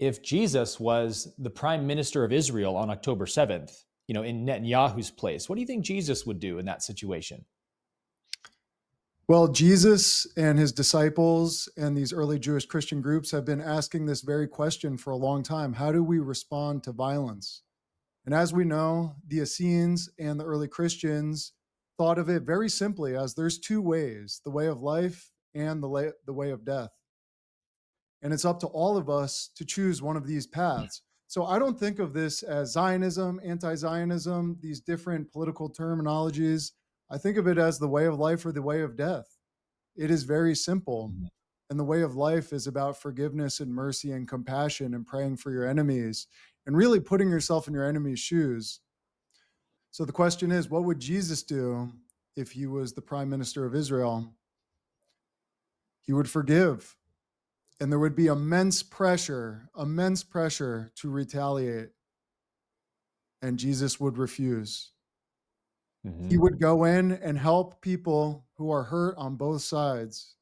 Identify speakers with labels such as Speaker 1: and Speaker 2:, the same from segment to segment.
Speaker 1: if Jesus was the prime minister of Israel on October 7th, in Netanyahu's place, what do you think Jesus would do in that situation?
Speaker 2: Well, Jesus and his disciples and these early Jewish Christian groups have been asking this very question for a long time. How do we respond to violence? And as we know, the Essenes and the early Christians thought of it very simply as there's two ways, the way of life and the way of death. And it's up to all of us to choose one of these paths. So I don't think of this as Zionism, anti-Zionism, these different political terminologies. I think of it as the way of life or the way of death. It is very simple. And the way of life is about forgiveness and mercy and compassion and praying for your enemies and really putting yourself in your enemy's shoes. So the question is, what would Jesus do if he was the prime minister of Israel? He would forgive. And there would be immense pressure to retaliate. And Jesus would refuse. He would go in and help people who are hurt on both sides.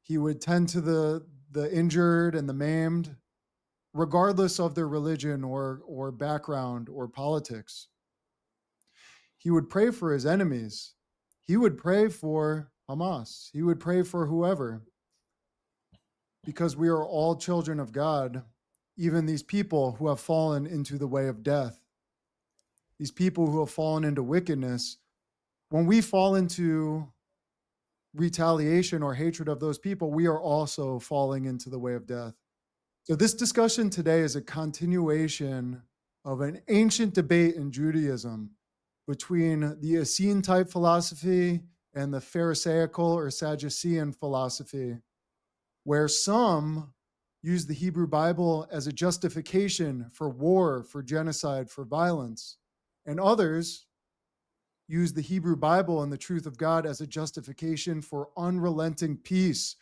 Speaker 2: He would tend to the injured and the maimed, regardless of their religion or background or politics. He would pray for his enemies. He would pray for Hamas. He would pray for whoever. Because we are all children of God, even these people who have fallen into the way of death, these people who have fallen into wickedness. When we fall into retaliation or hatred of those people, we are also falling into the way of death. So this discussion today is a continuation of an ancient debate in Judaism between the Essene type philosophy and the Pharisaical or Sadducean philosophy, where some use the Hebrew Bible as a justification for war, for genocide, for violence, and others use the Hebrew Bible and the truth of God as a justification for unrelenting peace,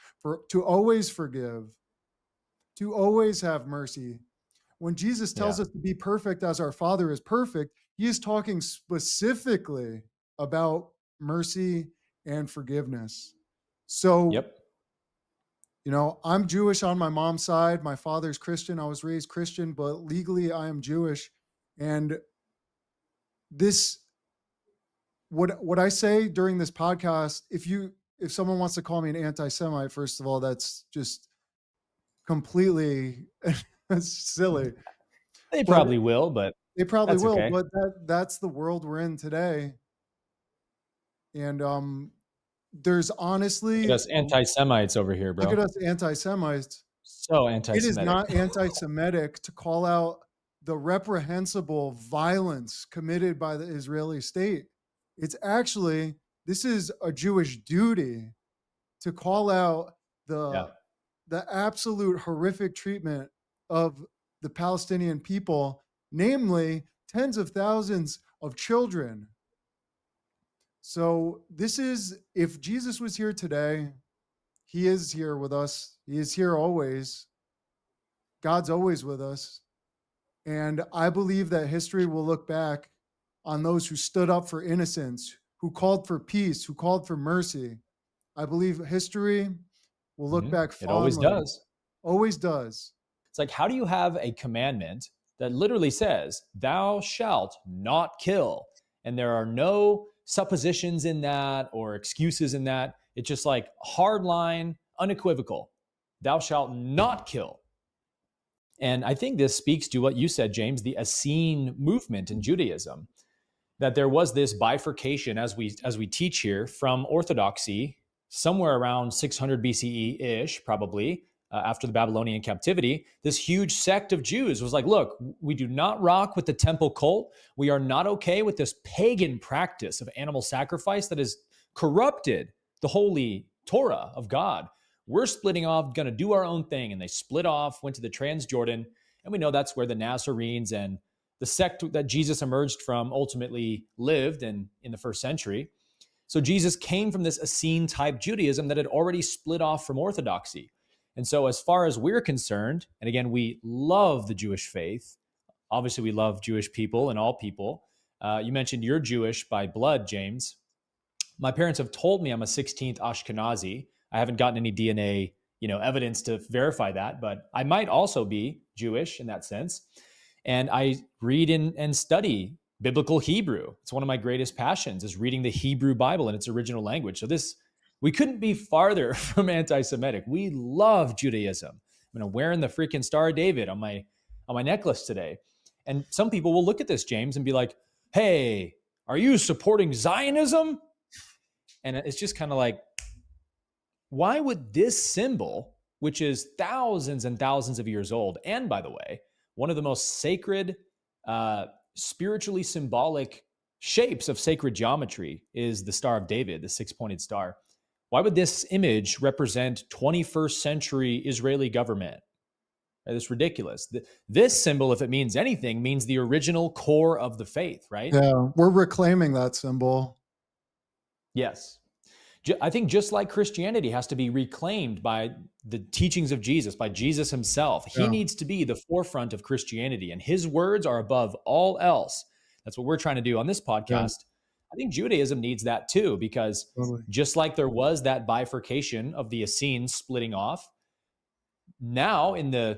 Speaker 2: to always forgive, to always have mercy. When Jesus tells us to be perfect as our Father is perfect, he is talking specifically about mercy and forgiveness. So, I'm Jewish on my mom's side. My father's Christian. I was raised Christian, but legally I am Jewish. And what I say during this podcast, if someone wants to call me an anti-Semite, first of all, that's just completely silly.
Speaker 1: They probably will, but
Speaker 2: they probably will.
Speaker 1: Okay.
Speaker 2: But that's the world we're in today. And there's honestly,
Speaker 1: look at us anti-Semites over here, bro.
Speaker 2: Look at us anti-Semites.
Speaker 1: So anti-Semitic.
Speaker 2: It is not anti-Semitic to call out the reprehensible violence committed by the Israeli state. It's actually, this is a Jewish duty to call out the absolute horrific treatment of the Palestinian people, namely tens of thousands of children. So this is, if Jesus was here today, he is here with us. He is here always. God's always with us. And I believe that history will look back on those who stood up for innocence, who called for peace, who called for mercy. I believe history will look back fondly.
Speaker 1: It always does.
Speaker 2: Always does.
Speaker 1: It's like, how do you have a commandment that literally says, thou shalt not kill? And there are no suppositions in that or excuses in that. It's just like hard line, unequivocal. Thou shalt not kill. And I think this speaks to what you said, James, the Essene movement in Judaism, that there was this bifurcation, as we teach here, from Orthodoxy somewhere around 600 BCE-ish, probably, after the Babylonian captivity. This huge sect of Jews was like, look, we do not rock with the temple cult. We are not okay with this pagan practice of animal sacrifice that has corrupted the holy Torah of God. We're splitting off, going to do our own thing. And they split off, went to the Transjordan. And we know that's where the Nazarenes and the sect that Jesus emerged from ultimately lived in the first century. So Jesus came from this Essene type Judaism that had already split off from Orthodoxy. And so as far as we're concerned, and again, we love the Jewish faith. Obviously, we love Jewish people and all people. You mentioned you're Jewish by blood, James. My parents have told me I'm a 16th Ashkenazi. I haven't gotten any DNA, evidence to verify that, but I might also be Jewish in that sense. And I read and study biblical Hebrew. It's one of my greatest passions, is reading the Hebrew Bible in its original language. So we couldn't be farther from anti-Semitic. We love Judaism. I'm wearing the freaking Star of David on my necklace today. And some people will look at this, James, and be like, hey, are you supporting Zionism? And it's just kind of like, why would this symbol, which is thousands and thousands of years old, and by the way, one of the most sacred, spiritually symbolic shapes of sacred geometry is the Star of David, the six-pointed star. Why would this image represent 21st century Israeli government? It's ridiculous. This symbol, if it means anything, means the original core of the faith, right?
Speaker 2: Yeah, we're reclaiming that symbol.
Speaker 1: Yes. I think just like Christianity has to be reclaimed by the teachings of Jesus, by Jesus himself, he needs to be the forefront of Christianity, and his words are above all else. That's what we're trying to do on this podcast. Yeah. I think Judaism needs that too, because just like there was that bifurcation of the Essenes splitting off, now in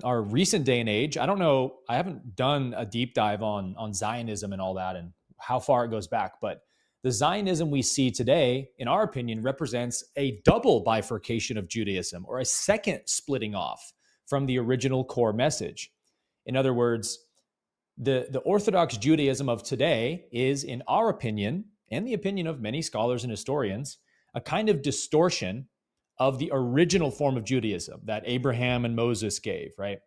Speaker 1: our recent day and age, I don't know, I haven't done a deep dive on Zionism and all that and how far it goes back, but the Zionism we see today, in our opinion, represents a double bifurcation of Judaism, or a second splitting off from the original core message. In other words, the Orthodox Judaism of today is, in our opinion, and the opinion of many scholars and historians, a kind of distortion of the original form of Judaism that Abraham and Moses gave, right?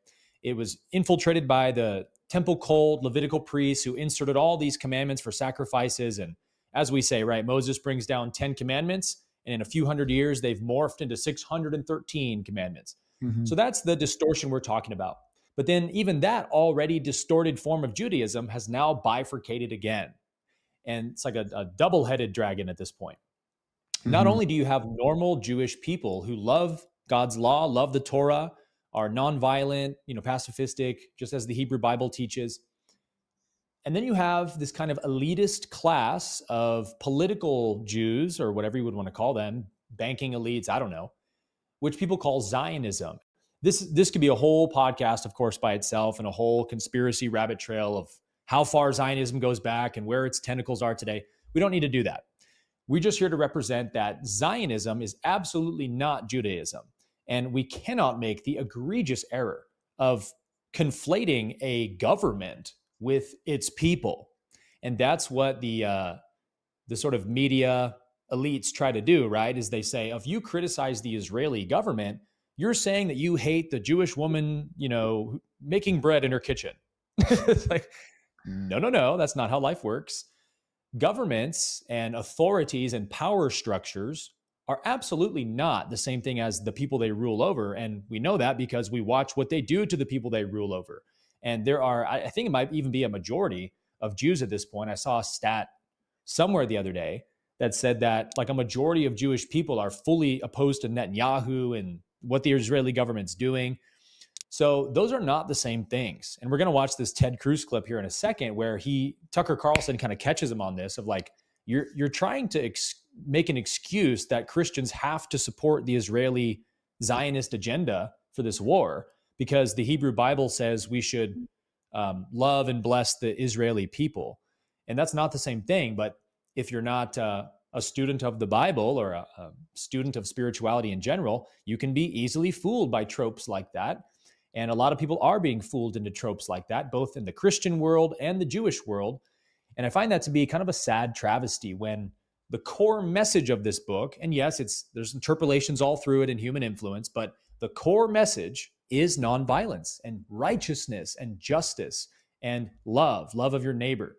Speaker 1: It was infiltrated by the temple cult, Levitical priests who inserted all these commandments for sacrifices. And as we say, right, Moses brings down 10 commandments, and in a few hundred years, they've morphed into 613 commandments. Mm-hmm. So that's the distortion we're talking about. But then even that already distorted form of Judaism has now bifurcated again. And it's like a double-headed dragon at this point. Mm-hmm. Not only do you have normal Jewish people who love God's law, love the Torah, are nonviolent, pacifistic, just as the Hebrew Bible teaches. And then you have this kind of elitist class of political Jews, or whatever you would want to call them, banking elites, I don't know, which people call Zionism. This could be a whole podcast, of course, by itself, and a whole conspiracy rabbit trail of how far Zionism goes back and where its tentacles are today. We don't need to do that. We're just here to represent that Zionism is absolutely not Judaism. And we cannot make the egregious error of conflating a government with its people. And that's what the sort of media elites try to do, right? Is they say, if you criticize the Israeli government, you're saying that you hate the Jewish woman, making bread in her kitchen. It's like, no, that's not how life works. Governments and authorities and power structures are absolutely not the same thing as the people they rule over. And we know that because we watch what they do to the people they rule over. And there are, I think it might even be a majority of Jews at this point. I saw a stat somewhere the other day that said that like a majority of Jewish people are fully opposed to Netanyahu and what the Israeli government's doing. So those are not the same things. And we're going to watch this Ted Cruz clip here in a second where Tucker Carlson kind of catches him on this of like, you're trying to make an excuse that Christians have to support the Israeli Zionist agenda for this war because the Hebrew Bible says we should love and bless the Israeli people. And that's not the same thing. But if you're not a student of the Bible or a student of spirituality in general, you can be easily fooled by tropes like that. And a lot of people are being fooled into tropes like that, both in the Christian world and the Jewish world. And I find that to be kind of a sad travesty when the core message of this book, and yes, there's interpolations all through it and human influence, but the core message is nonviolence and righteousness and justice and love of your neighbor.